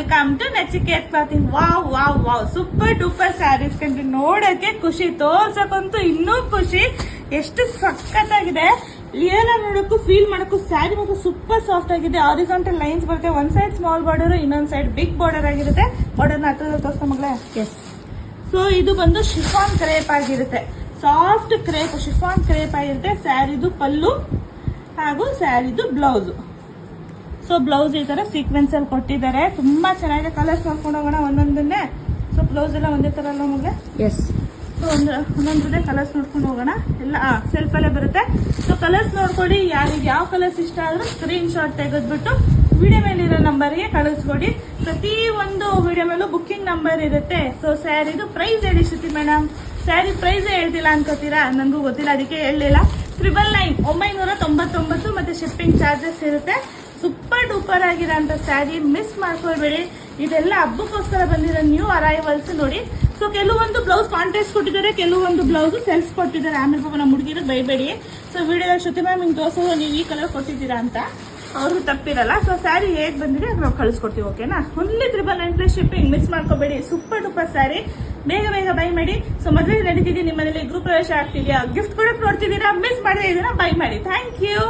Welcome to Nachiket clothing. Wow wow wow, super duper sarees ಕಂಡ್ರಿ. ನೋಡಕ್ಕೆ ಖುಷಿ, ತೋರ್ಸಕ್ಕಂತೂ ಇನ್ನೂ ಖುಷಿ. ಎಷ್ಟು ಸಖತ್ತಾಗಿದೆ. ರಿಯಲ್ ಆಗಿ ನೋಡಕ್ಕೂ ಫೀಲ್ ಮಾಡಕ್ಕೂ ಸ್ಯಾರಿ ಮಾತ್ರ ಸೂಪರ್ ಸಾಫ್ಟ್ ಆಗಿದೆ. ಆರಿಜಾಂಟಲ್ ಲೈನ್ಸ್ ಬರುತ್ತೆ. ಒಂದ್ ಸೈಡ್ ಸ್ಮಾಲ್ ಬಾರ್ಡರ್, ಇನ್ನೊಂದ್ ಸೈಡ್ ಬಿಗ್ ಬಾರ್ಡರ್ ಆಗಿರುತ್ತೆ. ಬಾರ್ಡರ್ನ ಹತ್ತಿರ ತೋರಿಸ್ತಾ ಮಗಳೇ. ಎಸ್. ಸೊ ಇದು ಬಂದು ಶಿಫಾನ್ ಕ್ರೇಪ್ ಆಗಿರುತ್ತೆ. ಸಾಫ್ಟ್ ಕ್ರೇಪ್, ಶಿಫಾನ್ ಕ್ರೇಪ್ ಆಗಿರುತ್ತೆ. ಸ್ಯಾರಿದು ಪಲ್ಲು ಹಾಗೂ ಸ್ಯಾರಿದು ಬ್ಲೌಸ್. ಸೊ ಬ್ಲೌಸ್ ಈ ತರ ಸೀಕ್ವೆನ್ಸ್ ಅಲ್ಲಿ ಕೊಟ್ಟಿದ್ದಾರೆ. ತುಂಬಾ ಚೆನ್ನಾಗಿದೆ. ಕಲರ್ಸ್ ನೋಡ್ಕೊಂಡು ಹೋಗೋಣ ಒಂದೊಂದನ್ನೇ. ಸೊ ಬ್ಲೌಸ್ ಎಲ್ಲ ಒಂದೇ ತರ ಅಲ್ಲ ಮಗಳೇ? ಎಸ್. ಸೊ ಒಂದೊಂದೇ ಕಲರ್ಸ್ ನೋಡ್ಕೊಂಡು ಹೋಗೋಣ. ಎಲ್ಲ ಸೆಲ್ಫ್ ಅಲ್ಲೇ ಬರುತ್ತೆ. ಸೊ ಕಲರ್ಸ್ ನೋಡ್ಕೊಳ್ಳಿ. ಯಾರಿಗೆ ಯಾವ ಕಲರ್ಸ್ ಇಷ್ಟ ಆದ್ರೂ ಸ್ಕ್ರೀನ್ ಶಾಟ್ ತೆಗೆದ್ಬಿಟ್ಟು ವಿಡಿಯೋ ಮೇಲಿರೋ ನಂಬರ್ಗೆ ಕಳಿಸ್ಕೊಡಿ. ಪ್ರತಿ ಒಂದು ವಿಡಿಯೋ ಮೇಲೂ ಬುಕ್ಕಿಂಗ್ ನಂಬರ್ ಇರುತ್ತೆ. ಸೊ ಸ್ಯಾರಿದು ಪ್ರೈಸ್ ಹೇಳಿ ಶ್ರುತಿ ಮೇಡಮ್. ಸ್ಯಾರಿ ಪ್ರೈಸ್ ಹೇಳ್ತಿಲ್ಲ ಅನ್ಕೋತೀರಾ? ನನಗೂ ಗೊತ್ತಿಲ್ಲ, ಅದಕ್ಕೆ ಹೇಳಲಿಲ್ಲ. 999 ಮತ್ತೆ ಶಿಪ್ಪಿಂಗ್ ಚಾರ್ಜಸ್ ಇರುತ್ತೆ. ಸೂಪರ್ ಡೂಪರ್ ಆಗಿರೋಂಥ ಸ್ಯಾರಿ ಮಿಸ್ ಮಾಡ್ಕೊಳ್ಬೇಡಿ. ಇದೆಲ್ಲ ಹಬ್ಬಕ್ಕೋಸ್ಕರ ಬಂದಿರೋ ನ್ಯೂ ಅರೈವಲ್ಸ್ ನೋಡಿ. ಸೊ ಕೆಲವೊಂದು ಬ್ಲೌಸ್ ಕಾಂಟ್ರಾಸ್ಟ್ ಕೊಟ್ಟಿದ್ದಾರೆ, ಕೆಲವೊಂದು ಬ್ಲೌಸ್ ಸೆಲ್ಫ್ ಕೊಟ್ಟಿದ್ದಾರೆ. ಆಮೇಲೆ ಪಾಪ ನಮ್ಮ ಹುಡುಗಿರು ಬೈಬೇಡಿ. ಸೊ ವಿಡಿಯೋದಲ್ಲಿ ಶ್ರುತಿ ಮ್ಯಾಮ್ ಹಿಂಗೆ ತೋರಿಸೋದು ನೀವು ಈ ಕಲರ್ ಕೊಟ್ಟಿದ್ದೀರಾ ಅಂತ ಅವ್ರಿಗೂ ತಪ್ಪಿರಲ್ಲ. ಸೊ ಸ್ಯಾರಿ ಹೇಗೆ ಬಂದಿದೆ ಅದು ನಾವು ಕಳಿಸ್ಕೊಡ್ತೀವಿ. ಓಕೆನಾ? Only 999 shipping. ಮಿಸ್ ಮಾಡ್ಕೋಬೇಡಿ. Super duper sari. ಬೇಗ ಬೇಗ ಬೈ ಮಾಡಿ. ಸೊ ಮದುವೆ ನಡೀತಿದೆ, ನಿಮ್ಮನೇಲಿ ಗೃಹ ಪ್ರವೇಶ ಆಗ್ತಿದೆಯಾ, ಗಿಫ್ಟ್ ಕೂಡ ಕೊಡ್ತಿದ್ದೀರಾ, ಮಿಸ್ ಮಾಡದೆ ಇದನ್ನ ಬೈ ಮಾಡಿ. Thank you.